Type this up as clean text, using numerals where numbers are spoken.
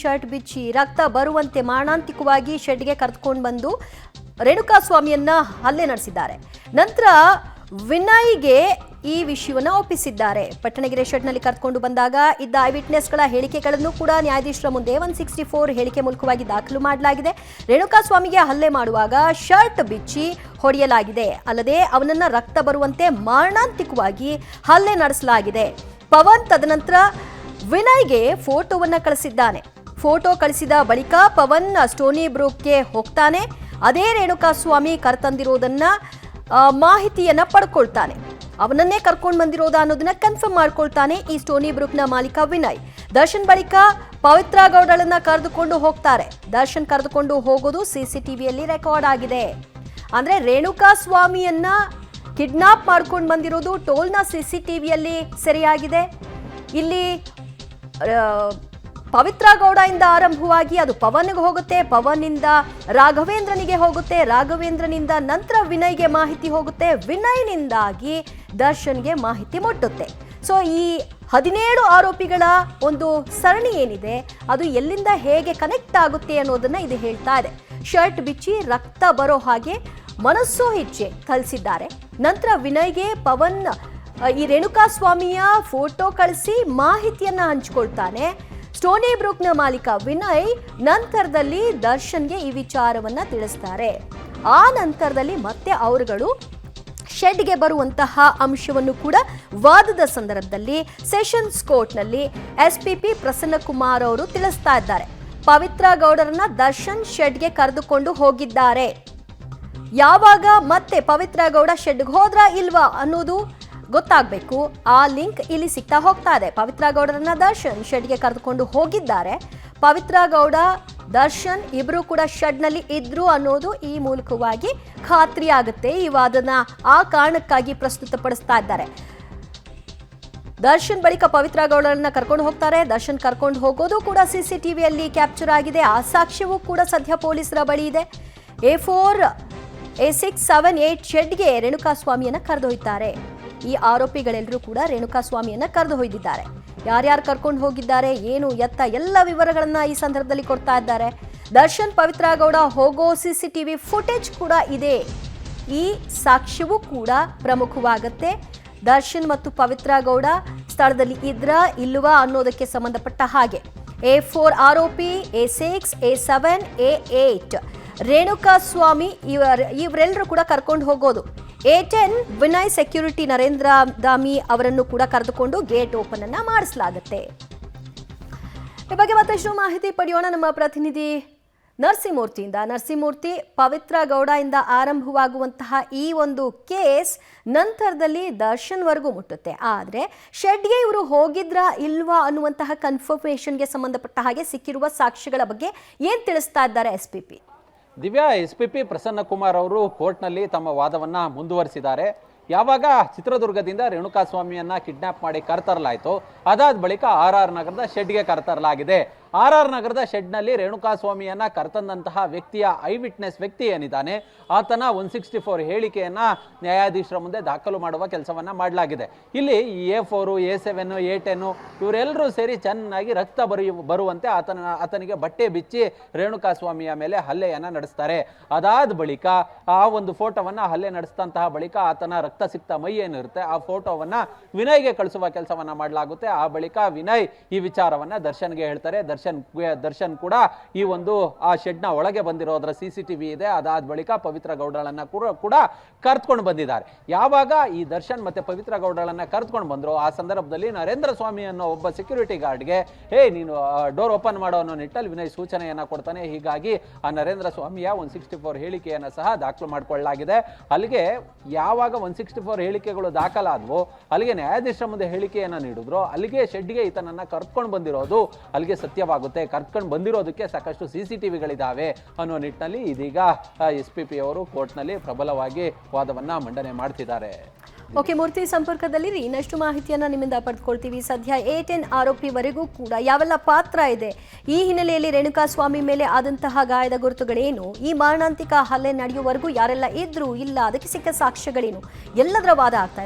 Shirt ಬಿಚ್ಚಿ ರಕ್ತ ಬರುವಂತೆ ಮಾರಣಾಂತಿಕವಾಗಿ ಶೆಡ್ಗೆ ಕರೆದುಕೊಂಡು ಬಂದು ರೇಣುಕಾಸ್ವಾಮಿಯನ್ನ ಹಲ್ಲೆ ನಡೆಸಿದ್ದಾರೆ. ನಂತರ ವಿನಯ್ಗೆ ಈ ವಿಷಯವನ್ನು ಒಪ್ಪಿಸಿದ್ದಾರೆ. ಪಟ್ಟಣಗೆರೆ ಶೆಡ್ನಲ್ಲಿ ಕರೆದುಕೊಂಡು ಬಂದಾಗ ಇದ್ದ ಐ ವಿಟ್ನೆಸ್ಗಳ ಹೇಳಿಕೆಗಳನ್ನು ಕೂಡ ನ್ಯಾಯಾಧೀಶರ ಮುಂದೆ 164 ಹೇಳಿಕೆ ಮೂಲಕವಾಗಿ ದಾಖಲು ಮಾಡಲಾಗಿದೆ. ರೇಣುಕಾಸ್ವಾಮಿಗೆ ಹಲ್ಲೆ ಮಾಡುವಾಗ ಶರ್ಟ್ ಬಿಚ್ಚಿ ಹೊಡೆಯಲಾಗಿದೆ, ಅಲ್ಲದೆ ಅವನನ್ನ ರಕ್ತ ಬರುವಂತೆ ಮಾರಣಾಂತಿಕವಾಗಿ ಹಲ್ಲೆ ನಡೆಸಲಾಗಿದೆ. ಪವನ್ ತದನಂತರ ವಿನಯ್ಗೆ ಫೋಟೋವನ್ನ ಕಳಿಸಿದ್ದಾನೆ. ಫೋಟೋ ಕಳಿಸಿದ ಬಳಿಕ ಪವನ್ ಸ್ಟೋನಿ ಬ್ರೂಕ್ಗೆ ಹೋಗ್ತಾನೆ. ಅದೇ ರೇಣುಕಾಸ್ವಾಮಿ ಕರೆತಂದಿರೋದನ್ನ ಮಾಹಿತಿಯನ್ನ ಪಡ್ಕೊಳ್ತಾನೆ. ಅವನನ್ನೇ ಕರ್ಕೊಂಡು ಬಂದಿರೋದ ಅನ್ನೋದನ್ನ ಕನ್ಫರ್ಮ್ ಮಾಡ್ಕೊಳ್ತಾನೆ ಈ ಸ್ಟೋನಿ ಬ್ರೂಕ್ನ ಮಾಲೀಕ ವಿನಯ್. ದರ್ಶನ್ ಬಳಿಕ ಪವಿತ್ರ ಗೌಡಳನ್ನ ಕರೆದುಕೊಂಡು ಹೋಗ್ತಾರೆ. ದರ್ಶನ್ ಕರೆದುಕೊಂಡು ಹೋಗೋದು ಸಿಸಿಟಿವಿಯಲ್ಲಿ ರೆಕಾರ್ಡ್ ಆಗಿದೆ. ಅಂದ್ರೆ ರೇಣುಕಾಸ್ವಾಮಿಯನ್ನ ಕಿಡ್ನಾಪ್ ಮಾಡ್ಕೊಂಡು ಬಂದಿರೋದು ಟೋಲ್ನ ಸಿಸಿಟಿವಿಯಲ್ಲಿ ಸೆರೆಯಾಗಿದೆ. ಇಲ್ಲಿ ಪವಿತ್ರ ಗೌಡ ಇಂದ ಆರಂಭವಾಗಿ ಅದು ಪವನ್ಗೆ ಹೋಗುತ್ತೆ, ಪವನ್ನಿಂದ ರಾಘವೇಂದ್ರನಿಗೆ ಹೋಗುತ್ತೆ, ರಾಘವೇಂದ್ರನಿಂದ ನಂತರ ವಿನಯ್ಗೆ ಮಾಹಿತಿ ಹೋಗುತ್ತೆ, ವಿನಯ್ನಿಂದಾಗಿ ದರ್ಶನ್ಗೆ ಮಾಹಿತಿ ಮುಟ್ಟುತ್ತೆ. ಸೊ ಈ 17 ಆರೋಪಿಗಳ ಒಂದು ಸರಣಿ ಏನಿದೆ ಅದು ಎಲ್ಲಿಂದ ಹೇಗೆ ಕನೆಕ್ಟ್ ಆಗುತ್ತೆ ಅನ್ನೋದನ್ನ ಇದು ಹೇಳ್ತಾ ಇದೆ. ಶರ್ಟ್ ಬಿಚ್ಚಿ ರಕ್ತ ಬರೋ ಹಾಗೆ ಮನಸ್ಸು ಇಚ್ಛೆ ಕಳಿಸಿದ್ದಾರೆ. ನಂತರ ವಿನಯ್ಗೆ ಪವನ್ ಈ ರೇಣುಕಾಸ್ವಾಮಿಯ ಫೋಟೋ ಕಳಿಸಿ ಮಾಹಿತಿಯನ್ನ ಹಂಚಿಕೊಳ್ತಾನೆ. ಸ್ಟೋನಿ ಬ್ರೂಕ್ನ ಮಾಲೀಕ ವಿನಯ್ ನಂತರದಲ್ಲಿ ದರ್ಶನ್ಗೆ ಈ ವಿಚಾರವನ್ನ ತಿಳಿಸ್ತಾರೆ. ಆ ನಂತರದಲ್ಲಿ ಮತ್ತೆ ಅವರುಗಳು ಶೆಡ್ಗೆ ಬರುವಂತಹ ಅಂಶವನ್ನು ಕೂಡ ವಾದದ ಸಂದರ್ಭದಲ್ಲಿ ಸೆಷನ್ಸ್ ಕೋರ್ಟ್ನಲ್ಲಿ ಎಸ್ಪಿಪಿ ಪ್ರಸನ್ನಕುಮಾರ್ ಅವರು ತಿಳಿಸ್ತಾ ಇದ್ದಾರೆ. ಪವಿತ್ರ ಗೌಡರನ್ನ ದರ್ಶನ್ ಶೆಡ್ಗೆ ಕರೆದುಕೊಂಡು ಹೋಗಿದ್ದಾರೆ. ಯಾವಾಗ ಮತ್ತೆ ಪವಿತ್ರ ಗೌಡ ಶೆಡ್ಗೆ ಹೋದ್ರ ಇಲ್ವಾ ಅನ್ನೋದು ಗೊತ್ತಾಗಬೇಕು. ಆ ಲಿಂಕ್ ಇಲ್ಲಿ ಸಿಗ್ತಾ ಹೋಗ್ತಾ ಇದೆ. ಪವಿತ್ರ ಗೌಡರನ್ನ ದರ್ಶನ್ ಶೆಡ್ಗೆ ಕರೆದುಕೊಂಡು ಹೋಗಿದ್ದಾರೆ. ಪವಿತ್ರ ಗೌಡ ದರ್ಶನ್ ಇಬ್ರು ಕೂಡ ಶೆಡ್ನಲ್ಲಿ ಇದ್ರು ಅನ್ನೋದು ಈ ಮೂಲಕವಾಗಿ ಖಾತ್ರಿ ಆಗುತ್ತೆ. ಈ ವಾದನ ಆ ಕಾರಣಕ್ಕಾಗಿ ಪ್ರಸ್ತುತಪಡಿಸ್ತಾ ಇದ್ದಾರೆ. ದರ್ಶನ್ ಬಳಿಕ ಪವಿತ್ರ ಗೌಡರನ್ನ ಕರ್ಕೊಂಡು ಹೋಗ್ತಾರೆ. ದರ್ಶನ್ ಕರ್ಕೊಂಡು ಹೋಗೋದು ಕೂಡ ಸಿಸಿಟಿವಿಯಲ್ಲಿ ಕ್ಯಾಪ್ಚರ್ ಆಗಿದೆ. ಆ ಸಾಕ್ಷ್ಯವೂ ಕೂಡ ಸದ್ಯ ಪೊಲೀಸರ ಬಳಿ ಇದೆ. A4, A6, 7, 8 ಶೆಡ್ಗೆ ರೇಣುಕಾಸ್ವಾಮಿಯನ್ನ ಕರೆದೊಯ್ತಾರೆ. ಈ ಆರೋಪಿಗಳೆಲ್ಲರೂ ಕೂಡ ರೇಣುಕಾಸ್ವಾಮಿಯನ್ನ ಕರೆದು ಒಯ್ದಿದ್ದಾರೆ. ಯಾರ್ಯಾರು ಕರ್ಕೊಂಡು ಹೋಗಿದ್ದಾರೆ, ಏನು ಎತ್ತ ಎಲ್ಲ ವಿವರಗಳನ್ನ ಈ ಸಂದರ್ಭದಲ್ಲಿ ಕೊಡ್ತಾ ಇದ್ದಾರೆ. ದರ್ಶನ್ ಪವಿತ್ರ ಗೌಡ ಹೋಗೋ ಸಿಸಿಟಿವಿ ಫುಟೇಜ್ ಕೂಡ ಇದೆ. ಈ ಸಾಕ್ಷ್ಯವೂ ಕೂಡ ಪ್ರಮುಖವಾಗುತ್ತೆ. ದರ್ಶನ್ ಮತ್ತು ಪವಿತ್ರ ಗೌಡ ಸ್ಥಳದಲ್ಲಿ ಇದ್ರ ಇಲ್ವಾ ಅನ್ನೋದಕ್ಕೆ ಸಂಬಂಧಪಟ್ಟ ಹಾಗೆ A4 ಆರೋಪಿ, A6, A7, A8 ರೇಣುಕಾಸ್ವಾಮಿ ಇವರೆಲ್ಲರೂ ಕೂಡ ಕರ್ಕೊಂಡು ಹೋಗೋದು. A10 ವಿನಯ್ ಸೆಕ್ಯೂರಿಟಿ ನರೇಂದ್ರ ದಾಮಿ ಅವರನ್ನು ಕೂಡ ಕರೆದುಕೊಂಡು ಗೇಟ್ ಓಪನ್ ಅನ್ನ ಮಾಡಿಸಲಾಗುತ್ತೆ. ಈ ಬಗ್ಗೆ ಮತ್ತಷ್ಟು ಮಾಹಿತಿ ಪಡೆಯೋಣ ನಮ್ಮ ಪ್ರತಿನಿಧಿ ನರಸಿಂಹಮೂರ್ತಿಯಿಂದ. ನರಸಿಂಹಮೂರ್ತಿ, ಪವಿತ್ರ ಗೌಡ ಇಂದ ಆರಂಭವಾಗುವಂತಹ ಈ ಒಂದು ಕೇಸ್ ನಂತರದಲ್ಲಿ ದರ್ಶನ್ ವರೆಗೂ ಮುಟ್ಟುತ್ತೆ. ಆದ್ರೆ ಶೆಡ್ಗೆ ಇವರು ಹೋಗಿದ್ರಾ ಇಲ್ವಾ ಅನ್ನುವಂತಹ ಕನ್ಫರ್ಮೇಷನ್ಗೆ ಸಂಬಂಧಪಟ್ಟ ಹಾಗೆ ಸಿಕ್ಕಿರುವ ಸಾಕ್ಷ್ಯಗಳ ಬಗ್ಗೆ ಏನ್ ತಿಳಿಸ್ತಾ ಇದ್ದಾರೆ ಎಸ್ಪಿಪಿ? ದಿವ್ಯಾ, ಎಸ್ಪಿಪಿ ಪ್ರಸನ್ನಕುಮಾರ್ ಅವರು ಕೋರ್ಟ್ನಲ್ಲಿ ತಮ್ಮ ವಾದವನ್ನ ಮುಂದುವರಿಸಿದ್ದಾರೆ. ಯಾವಾಗ ಚಿತ್ರದುರ್ಗದಿಂದ ರೇಣುಕಾಸ್ವಾಮಿಯನ್ನ ಕಿಡ್ನಾಪ್ ಮಾಡಿ ಕರೆತರಲಾಯಿತು, ಅದಾದ ಬಳಿಕ RR ನಗರದ ಶೆಡ್ಗೆ ಕರೆತರಲಾಗಿದೆ. RR ನಗರದ ಶೆಡ್ನಲ್ಲಿ ರೇಣುಕಾಸ್ವಾಮಿಯನ್ನ ಕರೆತಂದಂತಹ ವ್ಯಕ್ತಿಯ ಐ ವಿಟ್ನೆಸ್ ವ್ಯಕ್ತಿ ಏನಿದ್ದಾನೆ ಆತನ 164 ಹೇಳಿಕೆಯನ್ನ ನ್ಯಾಯಾಧೀಶರ ಮುಂದೆ ದಾಖಲು ಮಾಡುವ ಕೆಲಸವನ್ನ ಮಾಡಲಾಗಿದೆ. ಇಲ್ಲಿ A4, A7, A10 ಇವರೆಲ್ಲರೂ ಸೇರಿ ಚೆನ್ನಾಗಿ ರಕ್ತ ಬರುವಂತೆ ಆತನಿಗೆ ಬಟ್ಟೆ ಬಿಚ್ಚಿ ರೇಣುಕಾಸ್ವಾಮಿಯ ಮೇಲೆ ಹಲ್ಲೆಯನ್ನ ನಡೆಸ್ತಾರೆ. ಅದಾದ ಬಳಿಕ ಆ ಒಂದು ಫೋಟೋವನ್ನ ಹಲ್ಲೆ ನಡೆಸಿದಂತಹ ಬಳಿಕ ಆತನ ರಕ್ತ ಸಿಕ್ತ ಮೈ ಏನಿರುತ್ತೆ ಆ ಫೋಟೋವನ್ನ ವಿನಯ್ಗೆ ಕಳಿಸುವ ಕೆಲಸವನ್ನ ಮಾಡಲಾಗುತ್ತೆ. ಆ ಬಳಿಕ ವಿನಯ್ ಈ ವಿಚಾರವನ್ನ ದರ್ಶನ್ಗೆ ಹೇಳ್ತಾರೆ. ದರ್ಶನ್ ಕೂಡ ಈ ಒಂದು ಆ ಶೆಡ್ನ ಒಳಗೆ ಬಂದಿರೋದ್ರ ಸಿಸಿಟಿವಿ ಇದೆ. ಅದಾದ ಬಳಿಕ ಪವಿತ್ರ ಗೌಡಳನ್ನ ಕೂಡ ಕರೆದುಕೊಂಡು ಬಂದಿದ್ದಾರೆ. ಯಾವಾಗ ಈ ದರ್ಶನ್ ಮತ್ತೆ ಪವಿತ್ರ ಗೌಡಳನ್ನ ಕರೆದುಕೊಂಡು ಬಂದ್ರು ಆ ಸಂದರ್ಭದಲ್ಲಿ ನರೇಂದ್ರ ಸ್ವಾಮಿ ಅನ್ನೋ ಒಬ್ಬ ಸೆಕ್ಯೂರಿಟಿ ಗಾರ್ಡ್ಗೆ ನೀನು ಡೋರ್ ಓಪನ್ ಮಾಡೋ ಅನ್ನೋ ನಿಟ್ಟಲ್ಲಿ ವಿನಯ್ ಸೂಚನೆಯನ್ನ ಕೊಡ್ತಾನೆ. ಹೀಗಾಗಿ ಆ ನರೇಂದ್ರ ಸ್ವಾಮಿಯ 164 ಹೇಳಿಕೆಯನ್ನ ಸಹ ದಾಖಲು ಮಾಡಿಕೊಳ್ಳಲಾಗಿದೆ. ಅಲ್ಲಿಗೆ ಯಾವಾಗ 164 ಹೇಳಿಕೆಗಳು ದಾಖಲಾದವು ಅಲ್ಲಿಗೆ ನ್ಯಾಯಾಧೀಶರ ಮುಂದೆ ಹೇಳಿಕೆಯನ್ನ ನೀಡಿದ್ರು. ಅಲ್ಲಿಗೆ ಶೆಡ್ಗೆ ಈತನನ್ನ ಕರ್ಕೊಂಡು ಬಂದಿರೋದು ಅಲ್ಲಿಗೆ ಸತ್ಯವಾಗುತ್ತೆ. ಕರ್ಕೊಂಡು ಬಂದಿರೋದಕ್ಕೆ ಸಾಕಷ್ಟು ಸಿಸಿಟಿವಿಗಳಿದಾವೆ ಅನ್ನೋ ನಿಟ್ಟಿನಲ್ಲಿ ಇದೀಗ ಎಸ್ಪಿಪಿ ಅವರು ಕೋರ್ಟ್ನಲ್ಲಿ ಪ್ರಬಲವಾಗಿ ವಾದವನ್ನ ಮಂಡನೆ ಮಾಡ್ತಿದ್ದಾರೆ. ಓಕೆ ಮೂರ್ತಿ, ಸಂಪರ್ಕದಲ್ಲಿ ಇನ್ನಷ್ಟು ಮಾಹಿತಿಯನ್ನ ನಿಮ್ಮಿಂದ ಪಡೆದುಕೊಳ್ತೀವಿ. ಸದ್ಯ A10 ಆರೋಪಿವರೆಗೂ ಕೂಡ ಯಾವೆಲ್ಲ ಪಾತ್ರ ಇದೆ, ಈ ಹಿನ್ನೆಲೆಯಲ್ಲಿ ರೇಣುಕಾಸ್ವಾಮಿ ಮೇಲೆ ಆದಂತಹ ಗಾಯದ ಗುರುತುಗಳೇನು, ಈ ಮಾರಣಾಂತಿಕ ಹಲ್ಲೆ ನಡೆಯುವವರೆಗೂ ಯಾರೆಲ್ಲ ಇದ್ರು ಇಲ್ಲ, ಅದಕ್ಕೆ ಸಿಕ್ಕ ಸಾಕ್ಷ್ಯಗಳೇನು, ಎಲ್ಲದರ ವಾದ ಆಗ್ತಾ ಇದೆ.